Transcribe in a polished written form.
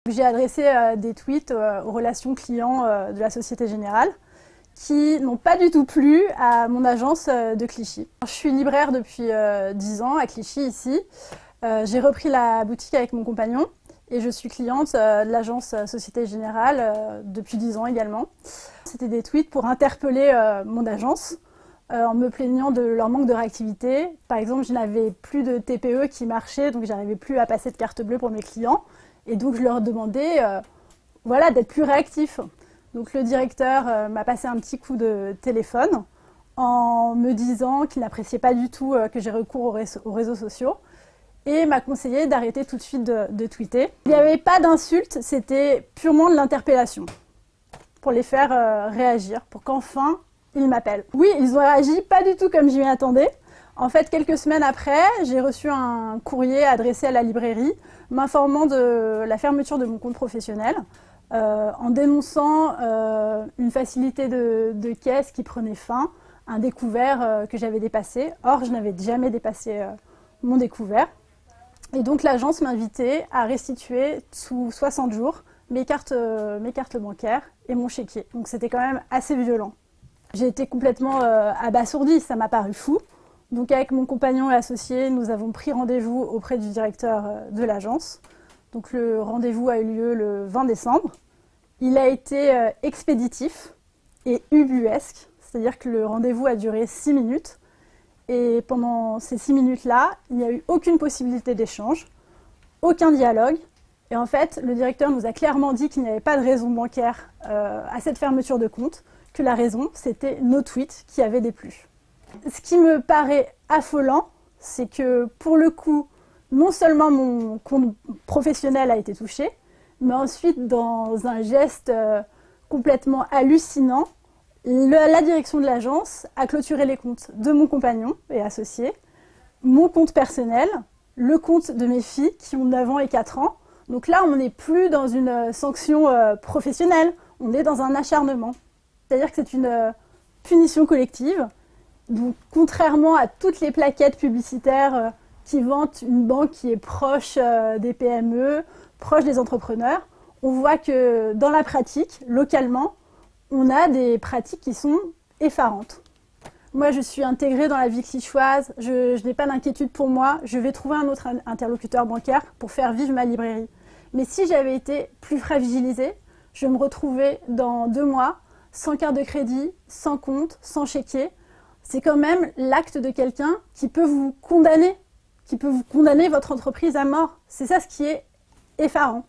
J'ai adressé des tweets aux relations clients de la Société Générale qui n'ont pas du tout plu à mon agence de Clichy. Je suis libraire depuis 10 ans à Clichy ici. J'ai repris la boutique avec mon compagnon et je suis cliente de l'agence Société Générale depuis 10 ans également. C'était des tweets pour interpeller mon agence en me plaignant de leur manque de réactivité. Par exemple, je n'avais plus de TPE qui marchait, donc j'arrivais plus à passer de carte bleue pour mes clients. Et donc je leur demandais voilà, d'être plus réactifs. Donc le directeur m'a passé un petit coup de téléphone en me disant qu'il n'appréciait pas du tout que j'ai recours aux réseaux sociaux et m'a conseillé d'arrêter tout de suite de tweeter. Il n'y avait pas d'insulte, c'était purement de l'interpellation pour les faire réagir, pour qu'enfin ils m'appellent. Oui, ils ont réagi pas du tout comme je m'y attendais. En fait, quelques semaines après, j'ai reçu un courrier adressé à la librairie m'informant de la fermeture de mon compte professionnel en dénonçant une facilité de caisse qui prenait fin, un découvert que j'avais dépassé. Or, je n'avais jamais dépassé mon découvert. Et donc, l'agence m'invitait à restituer sous 60 jours mes cartes bancaires et mon chéquier. Donc, c'était quand même assez violent. J'ai été complètement abasourdie, ça m'a paru fou. Donc avec mon compagnon et associé, nous avons pris rendez-vous auprès du directeur de l'agence. Donc le rendez-vous a eu lieu le 20 décembre. Il a été expéditif et ubuesque, c'est-à-dire que le rendez-vous a duré 6 minutes. Et pendant ces 6 minutes-là, il n'y a eu aucune possibilité d'échange, aucun dialogue. Et en fait, le directeur nous a clairement dit qu'il n'y avait pas de raison bancaire à cette fermeture de compte, que la raison, c'était nos tweets qui avaient déplu. Ce qui me paraît affolant, c'est que pour le coup, non seulement mon compte professionnel a été touché, mais ensuite, dans un geste complètement hallucinant, la direction de l'agence a clôturé les comptes de mon compagnon et associé, mon compte personnel, le compte de mes filles qui ont 9 ans et 4 ans. Donc là, on n'est plus dans une sanction professionnelle, on est dans un acharnement. C'est-à-dire que c'est une punition collective. Donc, contrairement à toutes les plaquettes publicitaires qui vantent une banque qui est proche des PME, proche des entrepreneurs, on voit que dans la pratique, localement, on a des pratiques qui sont effarantes. Moi, je suis intégrée dans la vie clichéoise, je n'ai pas d'inquiétude pour moi, je vais trouver un autre interlocuteur bancaire pour faire vivre ma librairie. Mais si j'avais été plus fragilisée, je me retrouvais dans 2 mois sans carte de crédit, sans compte, sans chéquier. C'est quand même l'acte de quelqu'un qui peut vous condamner votre entreprise à mort. C'est ça ce qui est effarant.